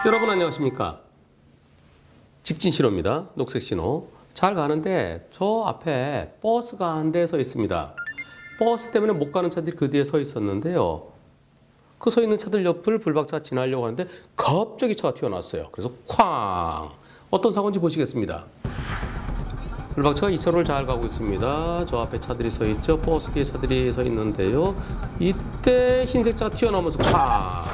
여러분 안녕하십니까? 직진 신호입니다. 녹색 신호. 잘 가는데 저 앞에 버스가 한 대 서 있습니다. 버스 때문에 못 가는 차들이 그 뒤에 서 있었는데요. 그 서 있는 차들 옆을 불박차가 지나려고 하는데 갑자기 차가 튀어나왔어요. 그래서 쾅! 어떤 사고인지 보시겠습니다. 불박차가 2차로를 잘 가고 있습니다. 저 앞에 차들이 서 있죠. 버스 뒤에 차들이 서 있는데요. 이때 흰색 차가 튀어나오면서 쾅!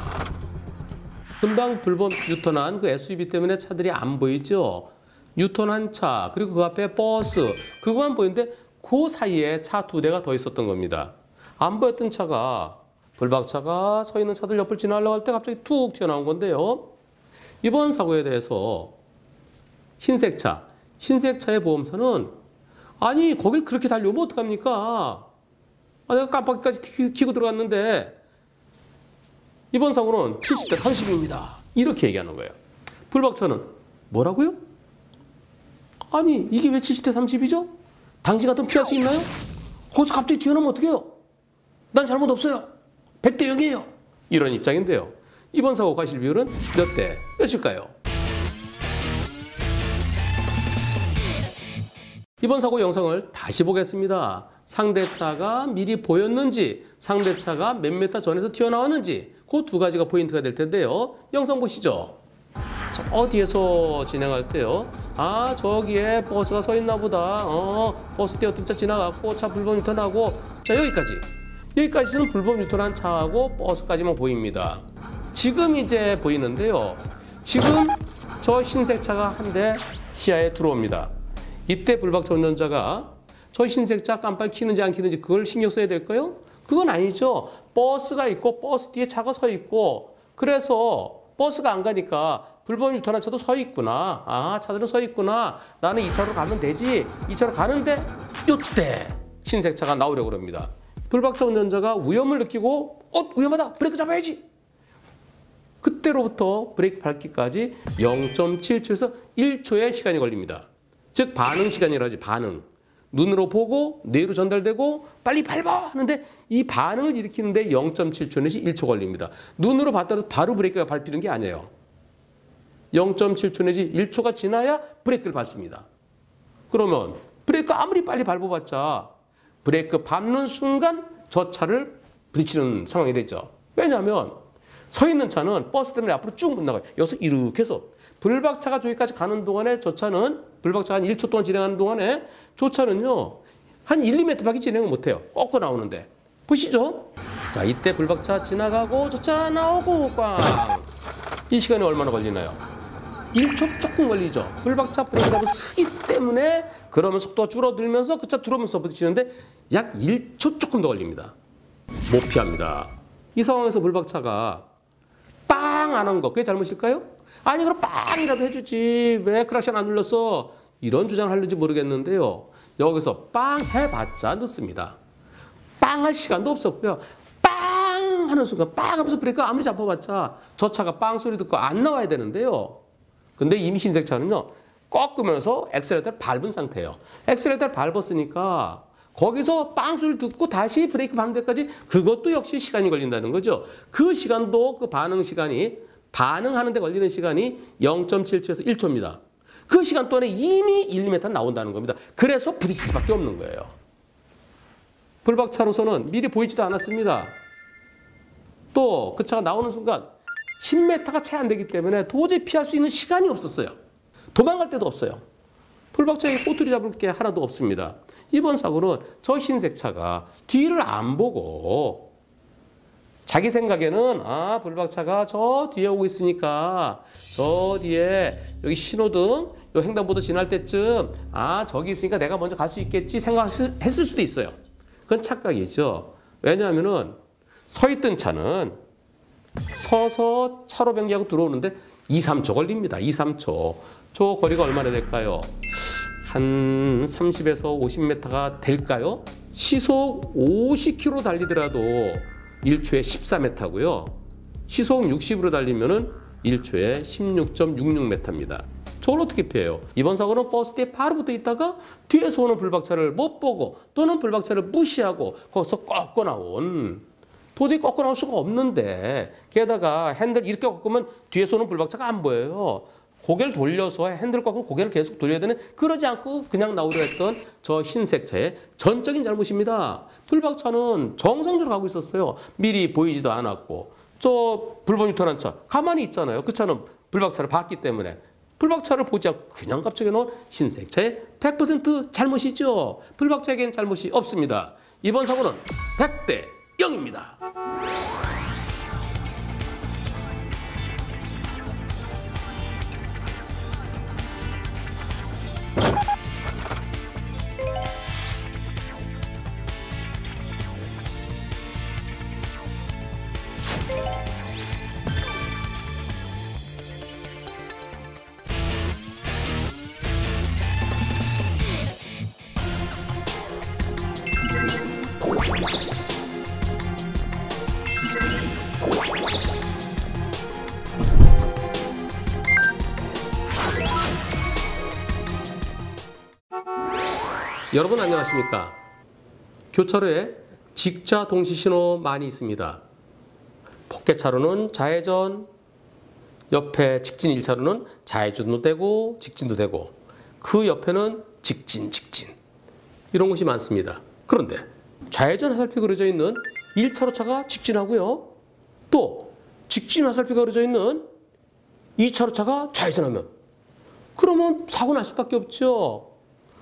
금방 불법 유턴한 그 SUV 때문에 차들이 안 보이죠. 유턴한 차, 그리고 그 앞에 버스, 그거만 보이는데 그 사이에 차 2대가 더 있었던 겁니다. 안 보였던 차가 불박차가 서 있는 차들 옆을 지나려고 할 때 갑자기 툭 튀어나온 건데요. 이번 사고에 대해서 흰색 차의 보험사는 아니 거길 그렇게 달려오면 어떡합니까? 내가 깜빡이까지 켜고 들어갔는데 이번 사고는 70대 30입니다. 이렇게 얘기하는 거예요. 불박차는 뭐라고요? 아니 이게 왜 70대 30이죠? 당시 같으면 피할 수 있나요? 거기서 갑자기 튀어나오면 어떡해요? 난 잘못 없어요. 100대 0이에요. 이런 입장인데요. 이번 사고 가실 비율은 몇 대 몇일까요? 이번 사고 영상을 다시 보겠습니다. 상대차가 미리 보였는지, 상대차가 몇 미터 전에서 튀어나왔는지 그 두 가지가 포인트가 될 텐데요. 영상 보시죠. 어디에서 진행할 때요? 아 저기에 버스가 서 있나 보다. 버스 뒤에 어떤 차 지나갔고 차 불법 유턴하고 자 여기까지는 불법 유턴한 차하고 버스까지만 보입니다. 지금 이제 보이는데요. 지금 저 흰색 차가 한 대 시야에 들어옵니다. 이때 불박차 운전자가 저 흰색 차 깜빡이 켜는지 안 켜는지 그걸 신경 써야 될까요? 그건 아니죠. 버스가 있고 버스 뒤에 차가 서 있고 그래서 버스가 안 가니까 불법 유턴한 차도 서 있구나. 아 차들은 서 있구나. 나는 2차로 가면 되지. 2차로 가는데 이때 흰색 차가 나오려고 그럽니다. 불박차 운전자가 위험을 느끼고 위험하다. 브레이크 잡아야지. 그때로부터 브레이크 밟기까지 0.7초에서 1초의 시간이 걸립니다. 즉 반응 시간이라 하지. 반응. 눈으로 보고 뇌로 전달되고 빨리 밟아 하는데 이 반응을 일으키는데 0.7초 내지 1초 걸립니다. 눈으로 봤다고 바로 브레이크가 밟히는 게 아니에요. 0.7초 내지 1초가 지나야 브레이크를 밟습니다. 그러면 브레이크 아무리 빨리 밟아봤자 브레이크 밟는 순간 저 차를 부딪히는 상황이 되죠. 왜냐하면 서 있는 차는 버스 때문에 앞으로 쭉 못 나가요. 여기서 이렇게 해서 불박차가 저기까지 가는 동안에 저 차는 불박차가 한 1초 동안 진행하는 동안에 저 차는요 한 1, 2m밖에 진행을 못해요. 꺾어 나오는데 보시죠. 자 이때 불박차 지나가고 저 차 나오고 꽝. 이 시간이 얼마나 걸리나요? 1초 조금 걸리죠. 불박차 브레이크 잡을 쓰기 때문에 그러면 속도가 줄어들면서 그 차 들어오면서 부딪히는데 약 1초 조금 더 걸립니다. 못 피합니다. 이 상황에서 불박차가 빵 안 한 거 그게 잘못일까요? 아니 그럼 빵이라도 해주지 왜 크락션 안 눌렀어? 이런 주장을 하는지 모르겠는데요. 여기서 빵 해봤자 늦습니다. 빵 할 시간도 없었고요. 빵 하는 순간 빵 하면서 브레이크 아무리 잡아봤자 저 차가 빵 소리 듣고 안 나와야 되는데요. 근데 이미 흰색 차는요. 꺾으면서 엑셀레이터를 밟은 상태예요. 엑셀레이터를 밟았으니까 거기서 빵 소리 듣고 다시 브레이크 밟는 데까지 그것도 역시 시간이 걸린다는 거죠. 그 시간도 그 반응 시간이 반응하는 데 걸리는 시간이 0.7초에서 1초입니다. 그 시간 동안에 이미 1, 2m 나온다는 겁니다. 그래서 부딪힐 수밖에 없는 거예요. 불박차로서는 미리 보이지도 않았습니다. 또 그 차가 나오는 순간 10m가 채 안 되기 때문에 도저히 피할 수 있는 시간이 없었어요. 도망갈 데도 없어요. 불박차에 꼬투리 잡을 게 하나도 없습니다. 이번 사고는 저 흰색 차가 뒤를 안 보고 자기 생각에는 불박차가 저 뒤에 오고 있으니까 저 뒤에 여기 신호등 요 횡단보도 지날 때쯤 저기 있으니까 내가 먼저 갈 수 있겠지 생각했을 수도 있어요. 그건 착각이죠. 왜냐하면은 서 있던 차는 서서 차로 변기하고 들어오는데 2, 3초 걸립니다. 2, 3초. 저 거리가 얼마나 될까요? 한 30에서 50m가 될까요? 시속 50km 달리더라도 1초에 14m고요. 시속 60으로 달리면은 1초에 16.66m입니다. 저걸 어떻게 피해요? 이번 사고는 버스 뒤에 바로 붙어 있다가 뒤에서 오는 불박차를 못 보고 또는 불박차를 무시하고 거기서 꺾어 나온, 도저히 꺾어 나올 수가 없는데, 게다가 핸들 이렇게 꺾으면 뒤에서 오는 불박차가 안 보여요. 고개를 돌려서 핸들을 꺾고 고개를 계속 돌려야 되는, 그러지 않고 그냥 나오려 했던 저 흰색 차의 전적인 잘못입니다. 불박차는 정상적으로 가고 있었어요. 미리 보이지도 않았고. 저 불법 유턴한 차 가만히 있잖아요. 그 차는 불박차를 봤기 때문에. 불박차를 보지 않고 그냥 갑자기 넣은 흰색 차의 100% 잘못이죠. 불박차에겐 잘못이 없습니다. 이번 사고는 100대 0입니다. 여러분 안녕하십니까? 교차로에 직자 동시 신호 많이 있습니다. 포켓차로는 좌회전, 옆에 직진 1차로는 좌회전도 되고 직진도 되고, 그 옆에는 직진 이런 곳이 많습니다. 그런데 좌회전 화살표 그려져 있는 1차로 차가 직진하고요, 또 직진 화살표가 그려져 있는 2차로 차가 좌회전하면, 그러면 사고 날 수밖에 없죠.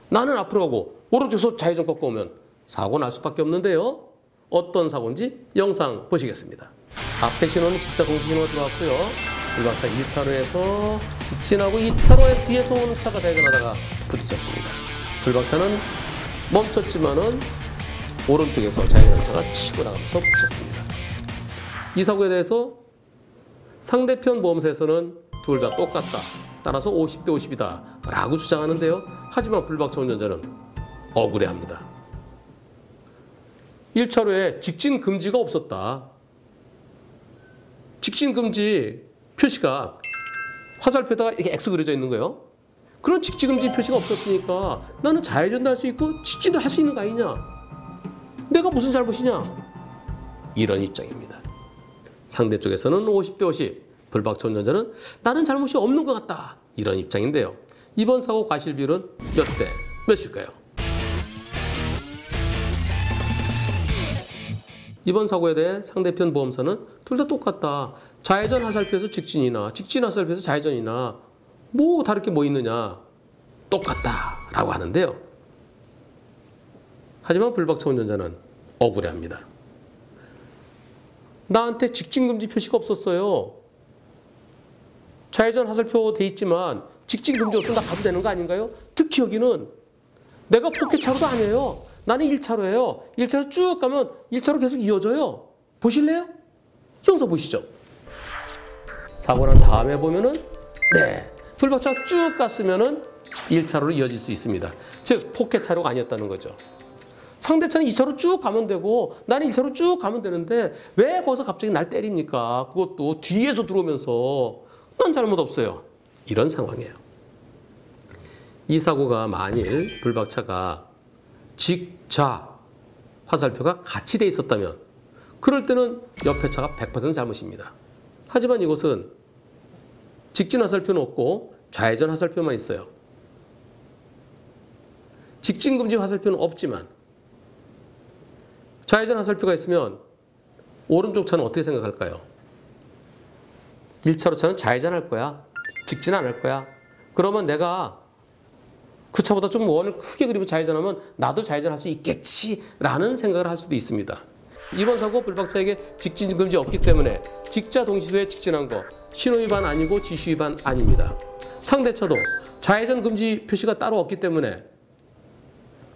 나는 앞으로 가고 오른쪽에서 좌회전 꺾어 오면 사고 날 수밖에 없는데요. 어떤 사고인지 영상 보시겠습니다. 앞에 신호는 직자 동시 신호가 들어왔고요. 불박차 1차로에서 직진하고 2차로에 뒤에서 오는 차가 좌회전하다가 부딪혔습니다. 불박차는 멈췄지만은 오른쪽에서 좌회전하는 차가 치고 나가면서 부딪혔습니다. 이 사고에 대해서 상대편 보험사에서는 둘 다 똑같다, 따라서 50대 50이다 라고 주장하는데요. 하지만 불박차 운전자는 억울해합니다. 1차로에 직진 금지가 없었다. 직진 금지 표시가 화살표에다가 이렇게 X 그려져 있는 거예요. 그런 직진 금지 표시가 없었으니까 나는 좌회전도 할 수 있고 직진도 할 수 있는 거 아니냐? 내가 무슨 잘못이냐? 이런 입장입니다. 상대 쪽에서는 50대 50, 불박차 운전자는 나는 잘못이 없는 것 같다, 이런 입장인데요. 이번 사고 과실 비율은 몇 대 몇일까요? 이번 사고에 대해 상대편 보험사는 둘 다 똑같다. 좌회전 화살표에서 직진이나 직진 화살표에서 좌회전이나 뭐 다를 게 뭐 있느냐, 똑같다라고 하는데요. 하지만 불박차 운전자는 억울해합니다. 나한테 직진 금지 표시가 없었어요. 좌회전 화살표 돼 있지만 직진 금지 없으면 나 가도 되는 거 아닌가요? 특히 여기는 내가 포켓차로도 아니에요. 나는 1차로예요. 1차로 쭉 가면 1차로 계속 이어져요. 보실래요? 영상 보시죠. 사고 난 다음에 보면은 불박차 쭉 갔으면은 1차로로 이어질 수 있습니다. 즉 포켓차로가 아니었다는 거죠. 상대차는 2차로 쭉 가면 되고 나는 1차로 쭉 가면 되는데 왜 거기서 갑자기 날 때립니까? 그것도 뒤에서 들어오면서 난 잘못 없어요. 이런 상황이에요. 이 사고가 만일 불박차가 직좌 화살표가 같이 돼 있었다면 그럴 때는 옆에 차가 100% 잘못입니다. 하지만 이것은 직진 화살표는 없고 좌회전 화살표만 있어요. 직진 금지 화살표는 없지만 좌회전 화살표가 있으면 오른쪽 차는 어떻게 생각할까요? 1차로 차는 좌회전할 거야. 직진 안 할 거야. 그러면 내가 그 차보다 좀 원을 크게 그리고 좌회전하면 나도 좌회전할 수 있겠지라는 생각을 할 수도 있습니다. 이번 사고 불박차에게 직진 금지 없기 때문에 직자 동시소에 직진한 거 신호위반 아니고 지시위반 아닙니다. 상대차도 좌회전 금지 표시가 따로 없기 때문에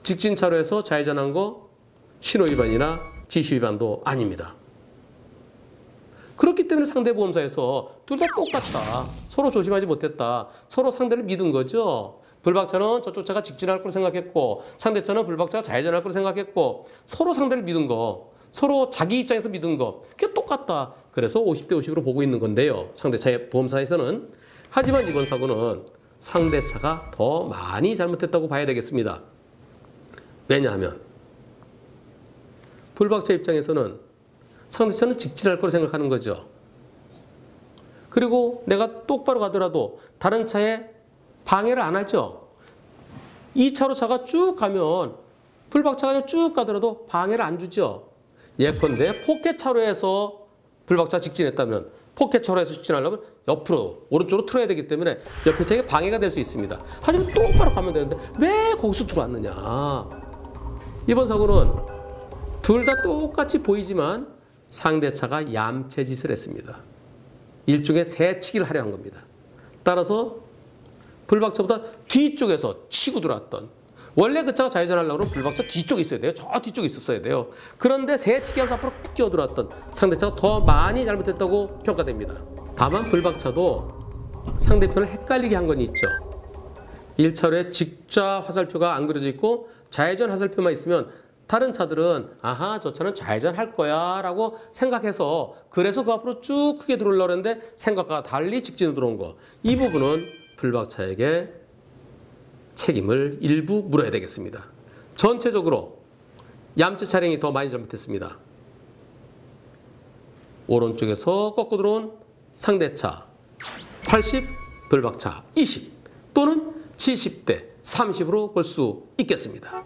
직진 차로에서 좌회전한 거 신호위반이나 지시위반도 아닙니다. 그렇기 때문에 상대보험사에서 둘 다 똑같다, 서로 조심하지 못했다, 서로 상대를 믿은 거죠. 불박차는 저쪽 차가 직진할 걸 생각했고 상대차는 불박차가 좌회전할 걸 생각했고 서로 상대를 믿은 거, 서로 자기 입장에서 믿은 거, 그게 똑같다. 그래서 50대 50으로 보고 있는 건데요. 상대차의 보험사에서는. 하지만 이번 사고는 상대차가 더 많이 잘못했다고 봐야 되겠습니다. 왜냐하면 불박차 입장에서는 상대차는 직진할 거로 생각하는 거죠. 그리고 내가 똑바로 가더라도 다른 차에 방해를 안 하죠. 2차로 차가 쭉 가면 불박차가 쭉 가더라도 방해를 안 주죠. 예컨대 포켓차로에서 불박차 직진했다면 포켓차로에서 직진하려면 옆으로 오른쪽으로 틀어야 되기 때문에 옆에 차에 방해가 될 수 있습니다. 하지만 똑바로 가면 되는데 왜 거기서 들어왔느냐. 이번 사고는 둘 다 똑같이 보이지만 상대차가 얌체짓을 했습니다. 일종의 새치기를 하려 한 겁니다. 따라서 불박차보다 뒤쪽에서 치고 들어왔던, 원래 그 차가 좌회전하려고 그러면 불박차 뒤쪽에 있어야 돼요. 저 뒤쪽에 있었어야 돼요. 그런데 새치기 하면서 앞으로 푹 끼어 들어왔던 상대차가 더 많이 잘못했다고 평가됩니다. 다만 불박차도 상대편을 헷갈리게 한 건 있죠. 1차로에 직좌 화살표가 안 그려져 있고 좌회전 화살표만 있으면 다른 차들은 아하, 저 차는 좌회전할 거야 라고 생각해서 그래서 그 앞으로 쭉 크게 들어오려고 했는데 생각과 달리 직진으로 들어온 거. 이 부분은 불박차에게 책임을 일부 물어야 되겠습니다. 전체적으로 얌체 차량이 더 많이 잘못했습니다. 오른쪽에서 꺾고 들어온 상대차 80, 불박차 20 또는 70대 30으로 볼 수 있겠습니다.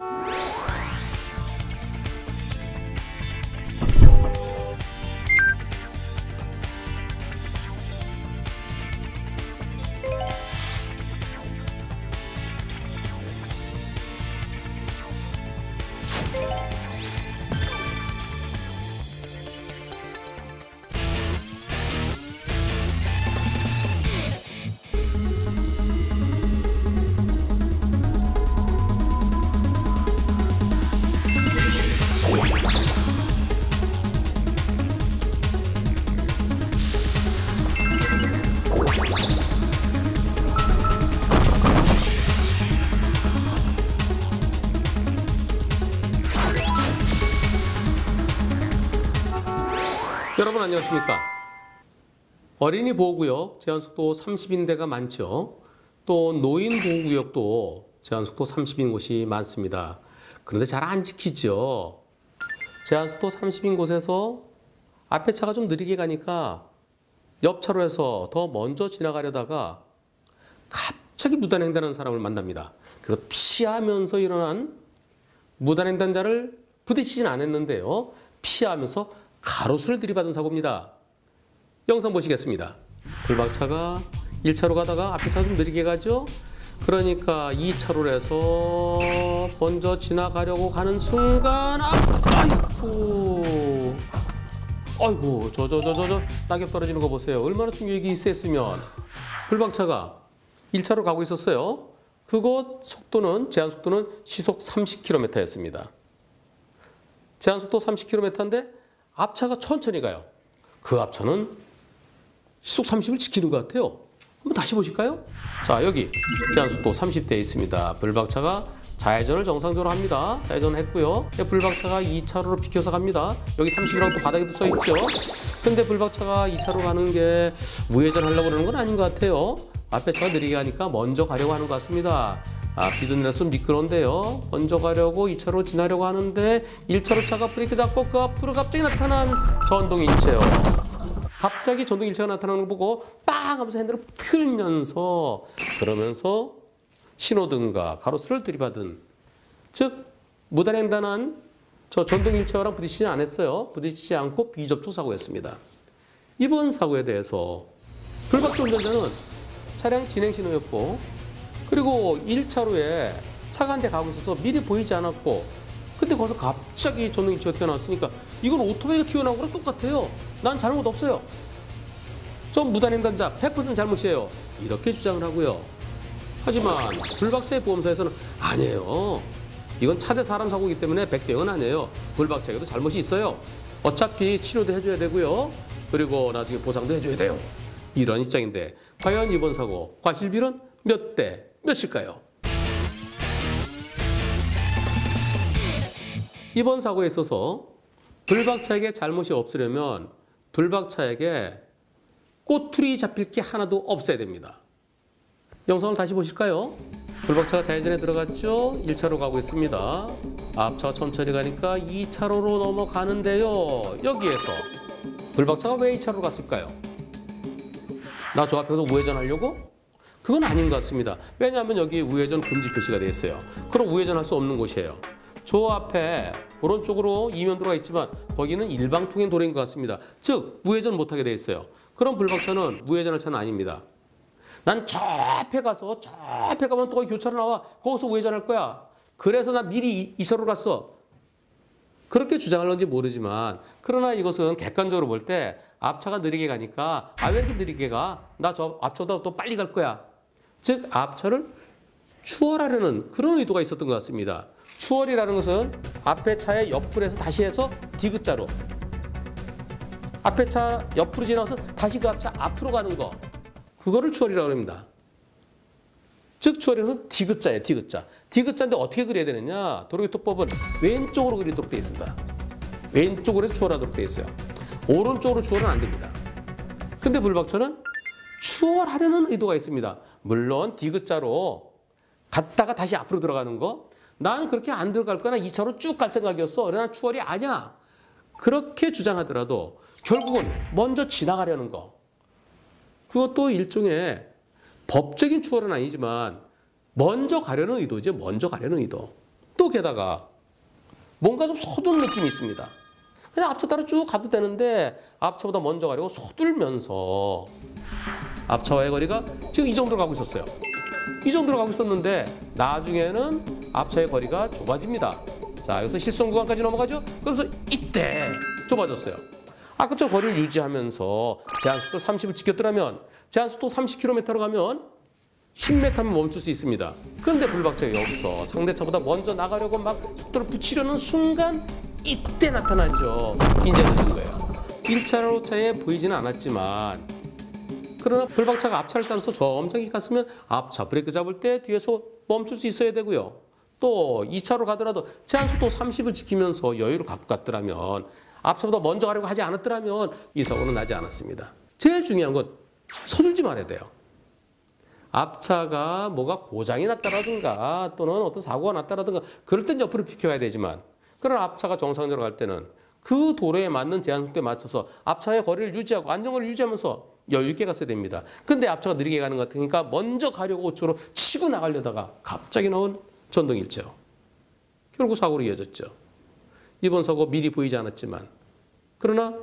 여러분 안녕하십니까? 어린이 보호구역 제한속도 30인 데가 많죠. 또 노인 보호구역도 제한속도 30인 곳이 많습니다. 그런데 잘 안 지키죠. 제한속도 30인 곳에서 앞에 차가 좀 느리게 가니까 옆 차로에서 더 먼저 지나가려다가 갑자기 무단횡단하는 사람을 만납니다. 그래서 피하면서 일어난 무단횡단자를 부딪히진 않았는데요. 피하면서 가로수를 들이받은 사고입니다. 영상 보시겠습니다. 불박차가 1차로 가다가 앞에 차 좀 느리게 가죠. 그러니까 2차로에서 먼저 지나가려고 가는 순간 아이고 저 낙엽 떨어지는 거 보세요. 얼마나 충격이 셌으면. 불박차가 1차로 가고 있었어요. 그곳 속도는 제한 속도는 시속 30km였습니다. 제한 속도 30km인데 앞차가 천천히 가요. 그 앞차는 시속 30을 지키는 것 같아요. 한번 다시 보실까요? 자, 여기 제한속도 30대에 있습니다. 불박차가 좌회전을 정상적으로 합니다. 좌회전을 했고요. 불박차가 2차로로 비켜서 갑니다. 여기 30이라고 또 바닥에도 써있죠. 근데 불박차가 2차로 가는 게 우회전 하려고 그러는 건 아닌 것 같아요. 앞에 차가 느리게 가니까 먼저 가려고 하는 것 같습니다. 비도 내려서 미끄러운데요. 먼저 가려고 2차로 지나려고 하는데 1차로 차가 브레이크 잡고 그 앞으로 갑자기 나타난 전동일체요. 갑자기 전동일체가 나타나는 거 보고 빵 하면서 핸들을 틀면서 그러면서 신호등과 가로수를 들이받은, 즉 무단횡단한 저 전동일체와랑 부딪히지 않았어요. 부딪히지 않고 비접촉 사고였습니다. 이번 사고에 대해서 불박차 운전자는 차량 진행 신호였고 그리고 1차로에 차가 한 대 가고 있어서 미리 보이지 않았고 근데 거기서 갑자기 전동일체가 튀어나왔으니까 이건 오토바이가 튀어나온 거랑 똑같아요. 난 잘못 없어요. 저 무단횡단자 100% 잘못이에요. 이렇게 주장을 하고요. 하지만 불박차의 보험사에서는 아니에요. 이건 차 대 사람 사고이기 때문에 100대 0은 아니에요. 불박차에도 잘못이 있어요. 어차피 치료도 해줘야 되고요. 그리고 나중에 보상도 해줘야 돼요. 이런 입장인데 과연 이번 사고 과실비는 몇 대 몇일까요? 이번 사고에 있어서 불박차에게 잘못이 없으려면 불박차에게 꼬투리 잡힐 게 하나도 없어야 됩니다. 영상을 다시 보실까요? 불박차가 좌회전에 들어갔죠? 1차로 가고 있습니다. 앞차가 천천히 가니까 2차로로 넘어가는데요. 여기에서 불박차가 왜 2차로로 갔을까요? 나 저 앞에서 우회전하려고? 그건 아닌 것 같습니다. 왜냐하면 여기 우회전 금지 표시가 되어 있어요. 그럼 우회전할 수 없는 곳이에요. 저 앞에 오른쪽으로 이면도로가 있지만 거기는 일방통행 도로인 것 같습니다. 즉 우회전 못하게 되어 있어요. 그럼 불박차는 우회전할 차는 아닙니다. 난 저 앞에 가서 저 앞에 가면 또 교차로 나와. 거기서 우회전할 거야. 그래서 나 미리 2차로 갔어. 그렇게 주장하는지 모르지만 그러나 이것은 객관적으로 볼 때 앞차가 느리게 가니까 왜 이렇게 느리게 가? 나 저 앞차보다 또 빨리 갈 거야. 즉 앞차를 추월하려는 그런 의도가 있었던 것 같습니다. 추월이라는 것은 앞에 차의 옆으로 해서 다시 해서 디귿자로 앞에 차 옆으로 지나가서 다시 그 앞차 앞으로 가는 거 그거를 추월이라고 합니다. 즉 추월에서 디귿자예요. 디귿자. 디귿자인데 어떻게 그려야 되느냐? 도로교통법은 왼쪽으로 그리도록 되어 있습니다. 왼쪽으로 해서 추월하도록 되어 있어요. 오른쪽으로 추월은 안 됩니다. 근데 불박차는 추월하려는 의도가 있습니다. 물론 디귿자로 갔다가 다시 앞으로 들어가는 거 난 그렇게 안 들어갈 거나 2차로 쭉 갈 생각이었어. 그러나 추월이 아니야. 그렇게 주장하더라도 결국은 먼저 지나가려는 거. 그것도 일종의 법적인 추월은 아니지만 먼저 가려는 의도죠. 먼저 가려는 의도. 또 게다가 뭔가 좀 서두른 느낌이 있습니다. 그냥 앞차 따라 쭉 가도 되는데 앞차보다 먼저 가려고 서둘면서 앞차와의 거리가 지금 이 정도로 가고 있었어요. 이 정도로 가고 있었는데 나중에는 앞차의 거리가 좁아집니다. 자, 여기서 실선 구간까지 넘어가죠. 그러면서 이때 좁아졌어요. 아까 저 거리를 유지하면서 제한속도 30을 지켰더라면 제한속도 30km로 가면 10m면 멈출 수 있습니다. 그런데 불박차가 여기서 상대차보다 먼저 나가려고 막 속도를 붙이려는 순간 이때 나타나죠. 이제 늦은 거예요. 1차로 차에 보이지는 않았지만 그러나 불박차가 앞차를 따라서 점잖게 갔으면 앞차 브레이크 잡을 때 뒤에서 멈출 수 있어야 되고요. 또 2차로 가더라도 제한속도 30을 지키면서 여유를 갖고 갔더라면 앞차보다 먼저 가려고 하지 않았더라면 이 사고는 나지 않았습니다. 제일 중요한 건 서둘지 말아야 돼요. 앞차가 뭐가 고장이 났다라든가 또는 어떤 사고가 났다라든가 그럴 땐 옆으로 비켜야 되지만 그러나 앞차가 정상적으로 갈 때는 그 도로에 맞는 제한속도에 맞춰서 앞차의 거리를 유지하고 안정거리를 유지하면서 여유 있게 갔어야 됩니다. 근데 앞차가 느리게 가는 것 같으니까 먼저 가려고 우측으로 치고 나가려다가 갑자기 나온 전동일체요. 결국 사고로 이어졌죠. 이번 사고 미리 보이지 않았지만 그러나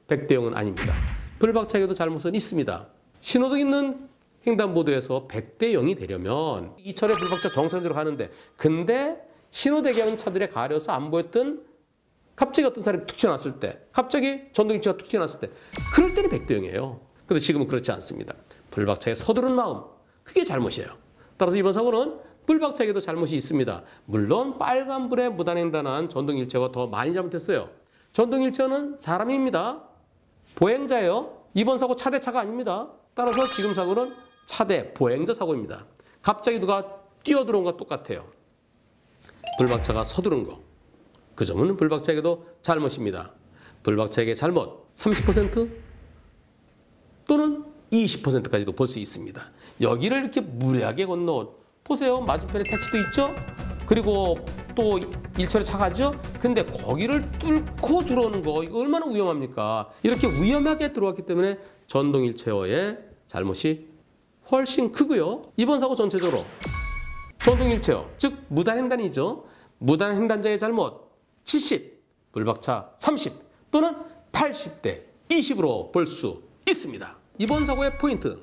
100대 0은 아닙니다. 불박차에도 잘못은 있습니다. 신호등 있는 횡단보도에서 100대 0이 되려면 이 차례 불박차 정상적으로 가는데 근데 신호대기하는 차들에 가려서 안 보였던 갑자기 어떤 사람이 툭 튀어나왔을 때 갑자기 전동일체가 툭 튀어나왔을 때 그럴 때는 100대 0이에요. 그런데 지금은 그렇지 않습니다. 불박차의 서두른 마음 그게 잘못이에요. 따라서 이번 사고는 불박차에도 잘못이 있습니다. 물론 빨간불에 무단횡단한 전동일체가 더 많이 잘못했어요. 전동일체는 사람입니다. 보행자예요. 이번 사고 차 대 차가 아닙니다. 따라서 지금 사고는 차 대 보행자 사고입니다. 갑자기 누가 뛰어들어온 것과 똑같아요. 불박차가 서두른 거. 그 점은 불박차에게도 잘못입니다. 불박차에게 잘못 30% 또는 20%까지도 볼 수 있습니다. 여기를 이렇게 무례하게 건너 보세요. 맞은편에 택시도 있죠. 그리고 또 1차로 차 가죠. 근데 거기를 뚫고 들어오는 거 이거 얼마나 위험합니까? 이렇게 위험하게 들어왔기 때문에 전동일체어의 잘못이 훨씬 크고요. 이번 사고 전체적으로 전동일체어 즉 무단횡단이죠. 무단횡단자의 잘못 70, 불박차 30 또는 80대 20으로 볼 수 있습니다. 이번 사고의 포인트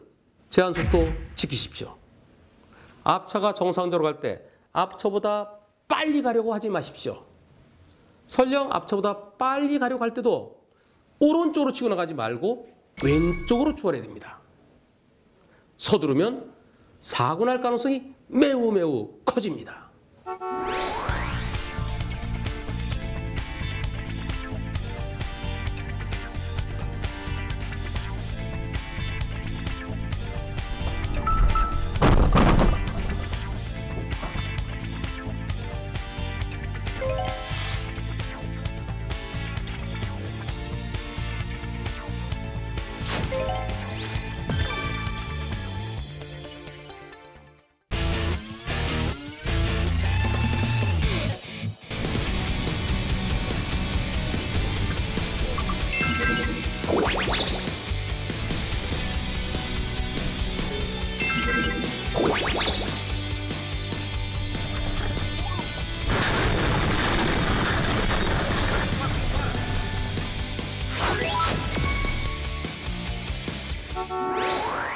제한속도 지키십시오. 앞차가 정상적으로 갈 때 앞차보다 빨리 가려고 하지 마십시오. 설령 앞차보다 빨리 가려고 할 때도 오른쪽으로 치고 나가지 말고 왼쪽으로 추월해야 됩니다. 서두르면 사고 날 가능성이 매우 커집니다.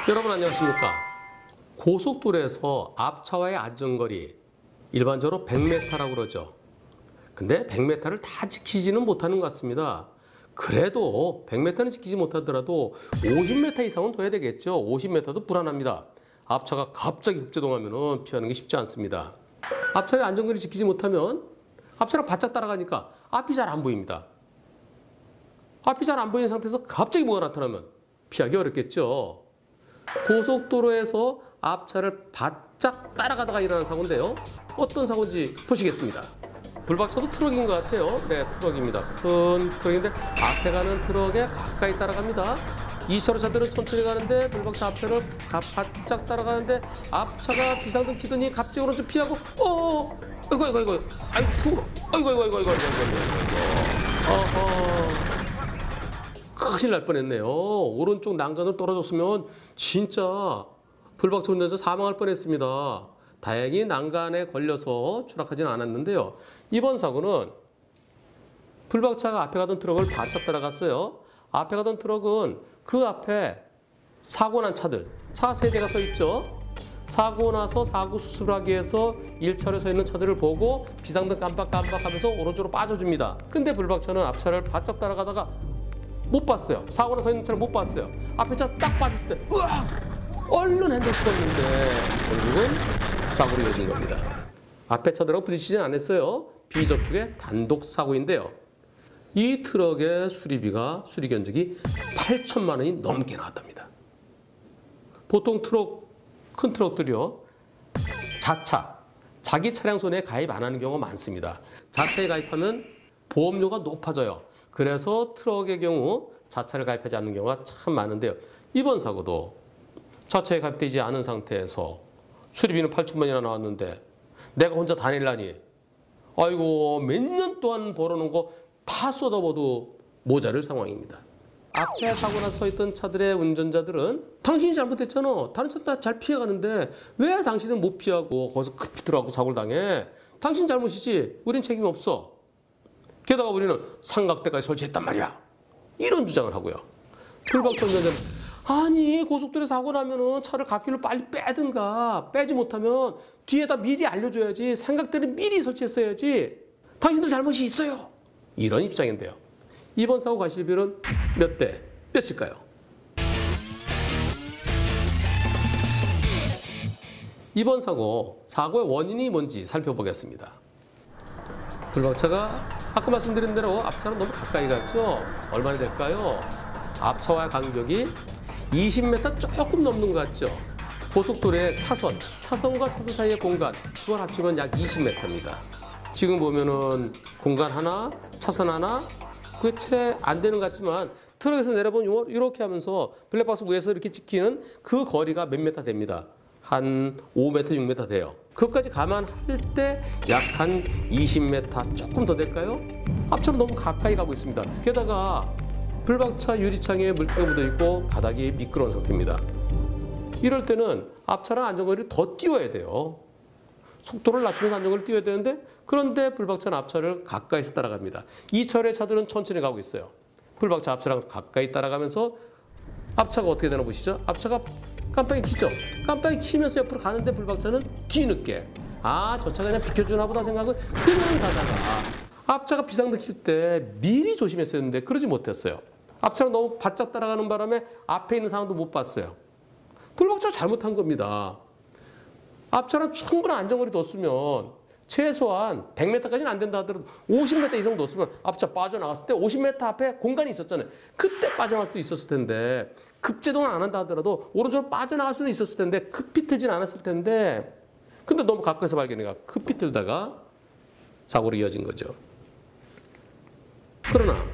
여러분 안녕하십니까? 고속도로에서 앞차와의 안전거리 일반적으로 100m라고 그러죠. 근데 100m를 다 지키지는 못하는 것 같습니다. 그래도 100m는 지키지 못하더라도 50m 이상은 둬야 되겠죠. 50m도 불안합니다. 앞차가 갑자기 급제동하면 피하는 게 쉽지 않습니다. 앞차의 안전거리 지키지 못하면 앞차랑 바짝 따라가니까 앞이 잘 안 보입니다. 앞이 잘 안 보이는 상태에서 갑자기 뭐가 나타나면 피하기 어렵겠죠. 고속도로에서 앞차를 바짝 따라가다가 일어난 사고인데요. 어떤 사고인지 보시겠습니다. 불박차도 트럭인 것 같아요. 네, 트럭입니다. 큰 트럭인데 앞에 가는 트럭에 가까이 따라갑니다. 2차로 차들은 천천히 가는데 불박차 앞차를 바짝 따라가는데 앞차가 비상등 켜더니 갑자기 오른쪽 피하고 아이고 어허 큰일 날 뻔했네요. 오른쪽 난간으로 떨어졌으면 진짜 불박차 운전자 사망할 뻔했습니다. 다행히 난간에 걸려서 추락하지는 않았는데요. 이번 사고는 불박차가 앞에 가던 트럭을 바짝 따라갔어요. 앞에 가던 트럭은 그 앞에 사고 난 차들, 차 3대가 서 있죠. 사고 나서 사고 수술하기 위해서 1차로에 서 있는 차들을 보고 비상등 깜빡깜빡하면서 오른쪽으로 빠져줍니다. 근데 불박차는 앞차를 바짝 따라가다가 못 봤어요. 사고 나서 있는 차를 못 봤어요. 앞에 차 딱 빠졌을 때 으악! 얼른 핸들 풀었는데 결국은 사고로 이어진 겁니다. 앞에 차들하고 부딪히진 않았어요. 비접촉의 단독 사고인데요. 이 트럭의 수리비가 수리 견적이 8천만 원이 넘게 나왔답니다. 보통 큰 트럭들이요. 자차, 자기 차량 손해에 가입 안 하는 경우가 많습니다. 자차에 가입하면 보험료가 높아져요. 그래서 트럭의 경우 자차를 가입하지 않는 경우가 참 많은데요. 이번 사고도 자차에 가입되지 않은 상태에서 수리비는 8천만 원이나 나왔는데 내가 혼자 다 낼라니 아이고 몇 년 동안 벌어놓은 거 다 쏟아부어도 모자랄 상황입니다. 앞에 사고 나서 서 있던 차들의 운전자들은 당신이 잘못했잖아. 다른 차 다 잘 피해가는데 왜 당신은 못 피하고 거기서 급히 들어가고 사고를 당해. 당신 잘못이지. 우린 책임 없어. 게다가 우리는 삼각대까지 설치했단 말이야. 이런 주장을 하고요. 불박차 운전자는 아니 고속도로에 사고 나면은 차를 갓길로 빨리 빼든가 빼지 못하면 뒤에다 미리 알려줘야지. 삼각대는 미리 설치했어야지. 당신들 잘못이 있어요. 이런 입장인데요. 이번 사고 과실비율은 몇 대 몇일까요? 이번 사고의 원인이 뭔지 살펴보겠습니다. 불박차가 아까 말씀드린 대로 앞차는 너무 가까이 갔죠? 얼마나 될까요? 앞차와의 간격이 20m 조금 넘는 것 같죠? 고속도로의 차선과 차선 사이의 공간, 그걸 합치면 약 20m입니다. 지금 보면은 공간 하나, 차선 하나, 그게 채 안 되는 것 같지만 트럭에서 내려보면 이렇게 하면서 블랙박스 위에서 이렇게 찍히는 그 거리가 몇 메타 됩니다. 한 5m, 6m 돼요. 그것까지 감안할 때 약 한 20m 조금 더 될까요? 앞차로 너무 가까이 가고 있습니다. 게다가 불박차 유리창에 물때가 묻어 있고 바닥이 미끄러운 상태입니다. 이럴 때는 앞차랑 안전거리를 더 띄워야 돼요. 속도를 낮추면서 안전거리를 띄워야 되는데 그런데 불박차는 앞차를 가까이서 따라갑니다. 2차로의 차들은 천천히 가고 있어요. 불박차 앞차랑 가까이 따라가면서 앞차가 어떻게 되나 보시죠? 앞차가 깜빡이 켜죠. 깜빡이 켜면서 옆으로 가는데 불박차는 뒤늦게 저 차가 그냥 비켜주나 보다 생각을 그냥 가다가 앞차가 비상등 킬 때 미리 조심했어야 했는데 그러지 못했어요. 앞차가 너무 바짝 따라가는 바람에 앞에 있는 상황도 못 봤어요. 불박차가 잘못한 겁니다. 앞차랑 충분한 안전거리 뒀으면 최소한 100m까지는 안 된다 하더라도 50m 이상 뒀으면 앞차 빠져나갔을 때 50m 앞에 공간이 있었잖아요. 그때 빠져나갈 수 있었을 텐데 급제동을 안 한다 하더라도 오른쪽으로 빠져나갈 수는 있었을 텐데 급히 틀진 않았을 텐데 근데 너무 가까이서 발견해가 급히 틀다가 사고로 이어진 거죠. 그러나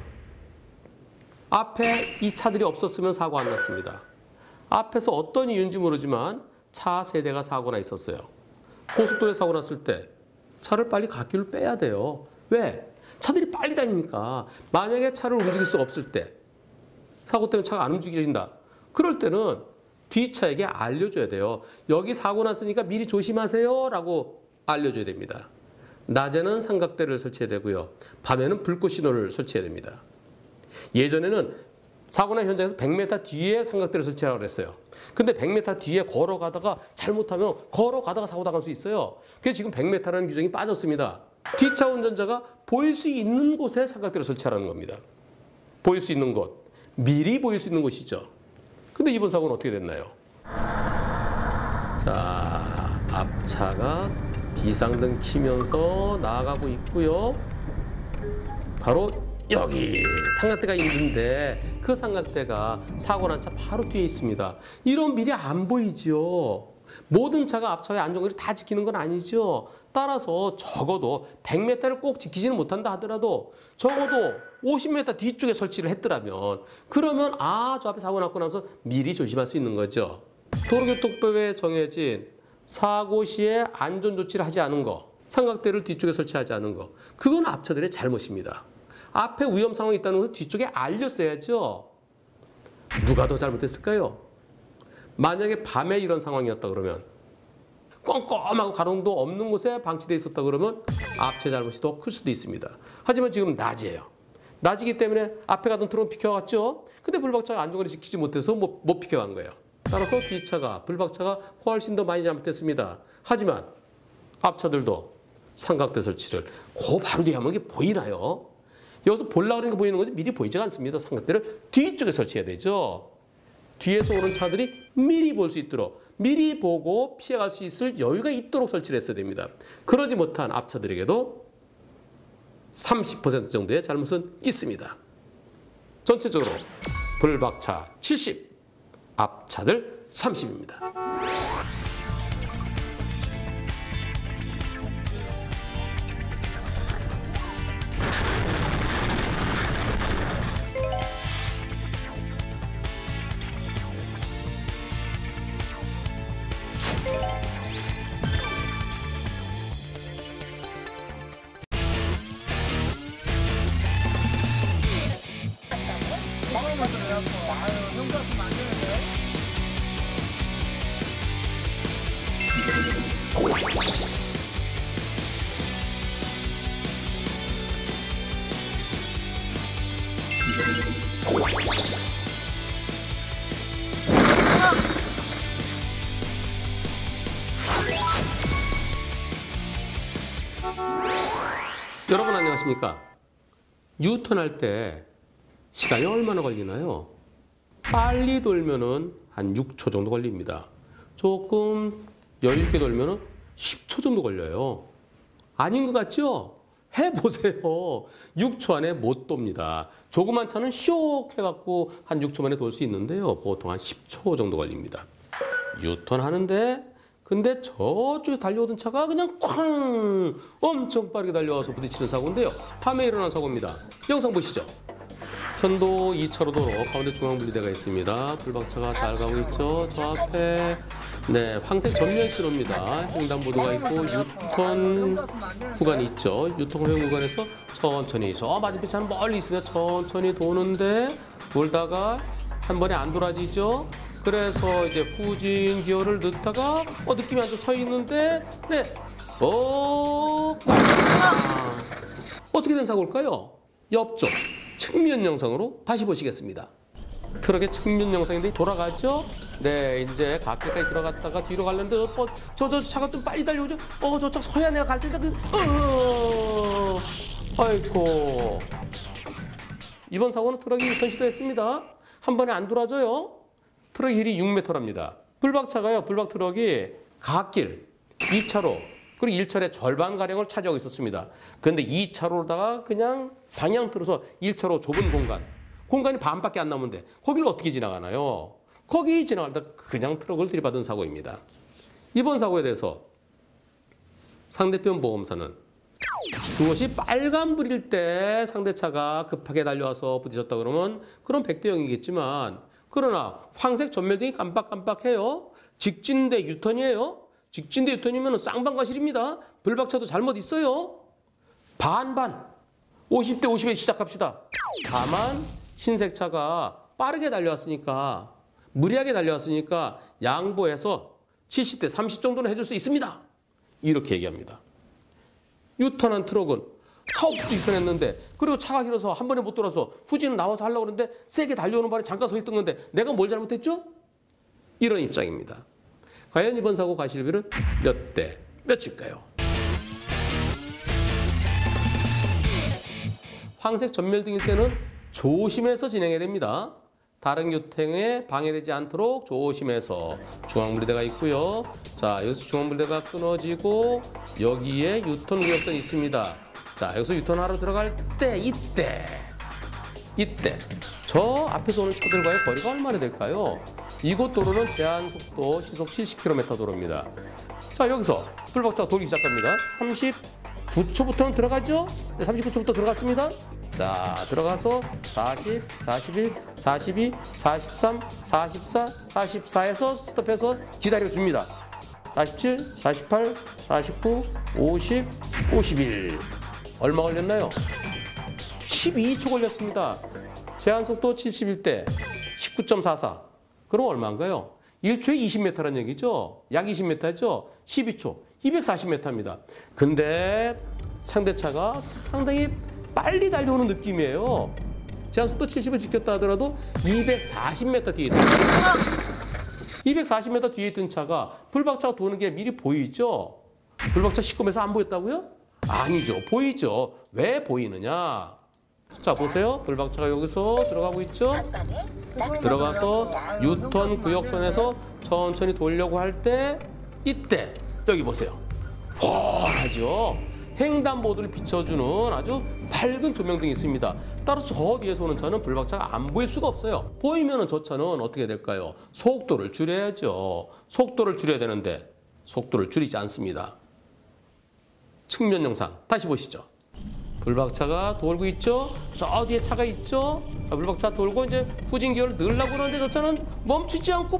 앞에 이 차들이 없었으면 사고 안 났습니다. 앞에서 어떤 이유인지 모르지만 차 3대가 사고나 있었어요. 고속도로에 사고 났을 때 차를 빨리 갓길로 빼야 돼요. 왜? 차들이 빨리 다니니까. 만약에 차를 움직일 수 없을 때 사고 때문에 차가 안 움직여진다. 그럴 때는 뒷차에게 알려줘야 돼요. 여기 사고 났으니까 미리 조심하세요 라고 알려줘야 됩니다. 낮에는 삼각대를 설치해야 되고요. 밤에는 불꽃 신호를 설치해야 됩니다. 예전에는 사고 난 현장에서 100m 뒤에 삼각대를 설치하라고 그랬어요. 근데 100m 뒤에 걸어가다가 잘못하면 걸어가다가 사고 나갈 수 있어요. 그래서 지금 100m라는 규정이 빠졌습니다. 뒷차 운전자가 보일 수 있는 곳에 삼각대를 설치하라는 겁니다. 보일 수 있는 곳, 미리 보일 수 있는 곳이죠. 근데 이번 사고는 어떻게 됐나요? 자, 앞차가 비상등 켜면서 나아가고 있고요. 바로 여기 삼각대가 있는데 그 삼각대가 사고 난 차 바로 뒤에 있습니다. 이런 미리 안 보이죠. 모든 차가 앞차의 안전거리를 다 지키는 건 아니죠. 따라서 적어도 100m를 꼭 지키지는 못한다 하더라도 적어도 50m 뒤쪽에 설치를 했더라면 그러면 저 앞에 사고 났고 나서 미리 조심할 수 있는 거죠. 도로교통법에 정해진 사고 시에 안전조치를 하지 않은 거, 삼각대를 뒤쪽에 설치하지 않은 거, 그건 앞차들의 잘못입니다. 앞에 위험 상황이 있다는 것을 뒤쪽에 알렸어야죠. 누가 더 잘못했을까요? 만약에 밤에 이런 상황이었다 그러면 껌껌하고 가로등도 없는 곳에 방치되어 있었다 그러면 앞차의 잘못이 더 클 수도 있습니다. 하지만 지금 낮이에요. 낮이기 때문에 앞에 가던 트럭은 비켜갔죠. 근데 불박차가 안전거리 지키지 못해서 못 비켜간 거예요. 따라서 뒤차가, 불박차가 훨씬 더 많이 잘못했습니다. 하지만 앞차들도 삼각대 설치를 그 바로 뒤에 하면 이게 보이나요? 여기서 보려고 하는 게 보이는 거지 미리 보이지가 않습니다. 삼각대를 뒤쪽에 설치해야 되죠. 뒤에서 오는 차들이 미리 볼 수 있도록, 미리 보고 피해갈 수 있을 여유가 있도록 설치를 했어야 됩니다. 그러지 못한 앞차들에게도 30% 정도의 잘못은 있습니다. 전체적으로 불박차 70, 앞차들 30입니다. 형 같으면 안 되는데. 여러분 안녕하십니까? 유턴할 때 시간이 얼마나 걸리나요? 빨리 돌면은 한 6초 정도 걸립니다. 조금 여유 있게 돌면은 10초 정도 걸려요. 아닌 것 같죠? 해보세요. 6초 안에 못 돕니다. 조그만 차는 쇽 해갖고 한 6초 만에 돌 수 있는데요. 보통 한 10초 정도 걸립니다. 유턴 하는데 근데 저쪽에서 달려오던 차가 그냥 쾅 엄청 빠르게 달려와서 부딪히는 사고인데요. 밤에 일어난 사고입니다. 영상 보시죠. 편도 2차로 도로 가운데 중앙분리대가 있습니다. 불박차가 잘 가고 있죠. 저 앞에 황색 전면 신호입니다. 횡단보도가 있고 유턴 구간이 있죠. 유턴 허용 구간에서 천천히 저 맞은편 차는 멀리 있으면 천천히 도는데 돌다가 한 번에 안 돌아지죠. 그래서 이제 후진 기어를 넣다가 느낌이 아주 서 있는데 어떻게 된 사고일까요? 옆쪽 측면 영상으로 다시 보시겠습니다. 트럭의 측면 영상인데 돌아가죠? 이제 가까이 들어갔다가 뒤로 가려는데 저 차가 좀 빨리 달려오죠? 저 차 서야 내가 갈 텐데 아이고. 이번 사고는 트럭이 유턴 시도했습니다. 한 번에 안 돌아져요. 트럭 길이 6m랍니다. 불박차가요. 불박 트럭이 갓길 2차로 그리고 1차로의 절반가량을 차지하고 있었습니다. 그런데 2차로다가 그냥 방향 틀어서 1차로 좁은 공간이 반밖에 안 남은데 거기를 어떻게 지나가나요? 거기 지나가다 그냥 트럭을 들이받은 사고입니다. 이번 사고에 대해서 상대편 보험사는 그것이 빨간불일 때 상대차가 급하게 달려와서 부딪혔다 그러면 그럼 100대 0이겠지만 그러나 황색 전멸등이 깜빡깜빡해요. 직진대 유턴이에요. 직진대 유턴이면 쌍방과실입니다. 불박차도 잘못 있어요. 반반 50대 50에 시작합시다. 다만 흰색차가 빠르게 달려왔으니까 무리하게 달려왔으니까 양보해서 70대 30 정도는 해줄 수 있습니다. 이렇게 얘기합니다. 유턴한 트럭은 차 없이도 유턴했는데 그리고 차가 길어서 한 번에 못 돌아서 후진은 나와서 하려고 그러는데 세게 달려오는 바람에 잠깐 서 있던 건데 내가 뭘 잘못했죠? 이런 입장입니다. 과연 이번 사고 과실비는 몇 대 몇일까요? 황색 전멸등일 때는 조심해서 진행해야 됩니다. 다른 교통에 방해되지 않도록 조심해서 중앙분리대가 있고요. 자, 여기서 중앙분리대가 끊어지고 여기에 유턴 구역선이 있습니다. 자, 여기서 유턴하러 들어갈 때 이때 저 앞에서 오는 차들과의 거리가 얼마나 될까요? 이곳 도로는 제한 속도 시속 70km 도로입니다. 자, 여기서 불박차가 돌기 시작합니다. 39초부터는 들어가죠? 네, 39초부터 들어갔습니다. 자, 들어가서 40, 41, 42, 43, 44, 44에서 스톱해서 기다려줍니다. 47, 48, 49, 50, 51. 얼마 걸렸나요? 12초 걸렸습니다. 제한속도 71대 19.44. 그럼 얼마인가요? 1초에 20m라는 얘기죠. 약 20m죠. 12초, 240m입니다. 근데 상대차가 상당히 빨리 달려오는 느낌이에요. 제한속도 70을 지켰다 하더라도 240m 뒤에 있어요. 240m 뒤에 있던 차가 불박차가 도는 게 미리 보이죠? 불박차 시꺼매서 안 보였다고요? 아니죠. 보이죠. 왜 보이느냐? 자, 보세요. 불박차가 여기서 들어가고 있죠? 들어가서 유턴 구역선에서 천천히 돌려고 할 때 이때 여기 보세요. 훤하죠? 횡단보도를 비춰주는 아주 밝은 조명등이 있습니다. 따로 저 뒤에서 오는 차는 불박차가 안 보일 수가 없어요. 보이면 저 차는 어떻게 될까요? 속도를 줄여야죠. 속도를 줄여야 되는데 속도를 줄이지 않습니다. 측면 영상 다시 보시죠. 불박차가 돌고 있죠? 저 뒤에 차가 있죠? 자, 불박차 돌고 이제 후진기어를 넣으려고 그러는데 저 차는 멈추지 않고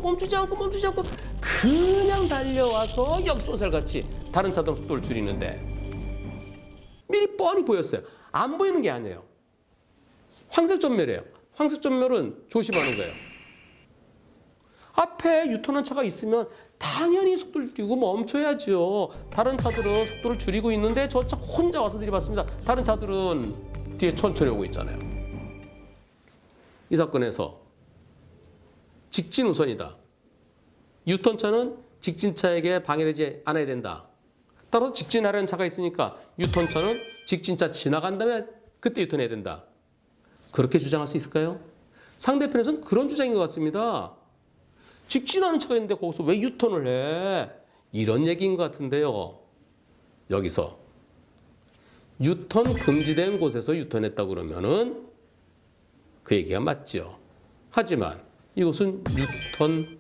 그냥 달려와서 역소살같이 다른 차들 속도를 줄이는데 미리 뻔히 보였어요. 안 보이는 게 아니에요. 황색 전멸이에요. 황색 전멸은 조심하는 거예요. 앞에 유턴한 차가 있으면 당연히 속도를 줄이고 멈춰야죠. 다른 차들은 속도를 줄이고 있는데 저 차 혼자 와서 들이받습니다. 다른 차들은 뒤에 천천히 오고 있잖아요. 이 사건에서 직진 우선이다. 유턴차는 직진차에게 방해되지 않아야 된다. 따라서 직진하려는 차가 있으니까 유턴차는 직진차 지나간 다음에 그때 유턴해야 된다. 그렇게 주장할 수 있을까요? 상대편에서는 그런 주장인 것 같습니다. 직진하는 차가 있는데 거기서 왜 유턴을 해? 이런 얘기인 것 같은데요. 여기서 유턴 금지된 곳에서 유턴했다고 그러면은 그 얘기가 맞죠. 하지만 이곳은 유턴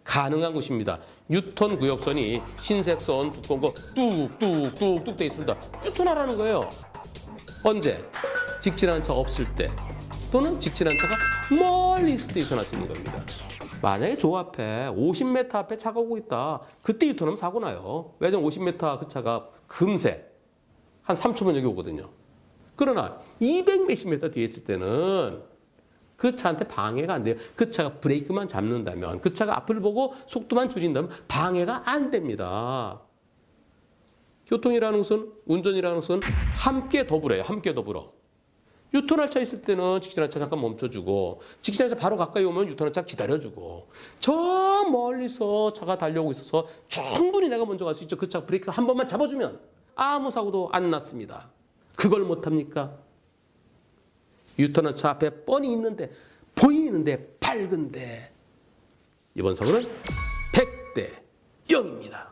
가능한 곳입니다. 유턴 구역선이 흰색 선 두꺼운 거 뚝뚝뚝뚝 돼 있습니다. 유턴하라는 거예요. 언제? 직진하는 차 없을 때 또는 직진하는 차가 멀리 있을 때 유턴할 수 있는 겁니다. 만약에 저 앞에 50m 앞에 차가 오고 있다. 그때 유턴하면 사고 나요. 왜냐면 50m 그 차가 금세 한 3초면 여기 오거든요. 그러나 200 몇십 m 뒤에 있을 때는 그 차한테 방해가 안 돼요. 그 차가 브레이크만 잡는다면, 그 차가 앞을 보고 속도만 줄인다면 방해가 안 됩니다. 교통이라는 것은, 운전이라는 것은 함께 더불어요. 함께 더불어. 유턴할 차 있을 때는 직진할 차 잠깐 멈춰주고, 직진할 차 바로 가까이 오면 유턴할 차 기다려주고, 저 멀리서 차가 달려오고 있어서 충분히 내가 먼저 갈 수 있죠. 그 차 브레이크 한 번만 잡아주면 아무 사고도 안 났습니다. 그걸 못합니까? 유턴한 차 앞에 뻔히 있는데, 보이는데, 밝은데. 이번 사고는 100대 0입니다.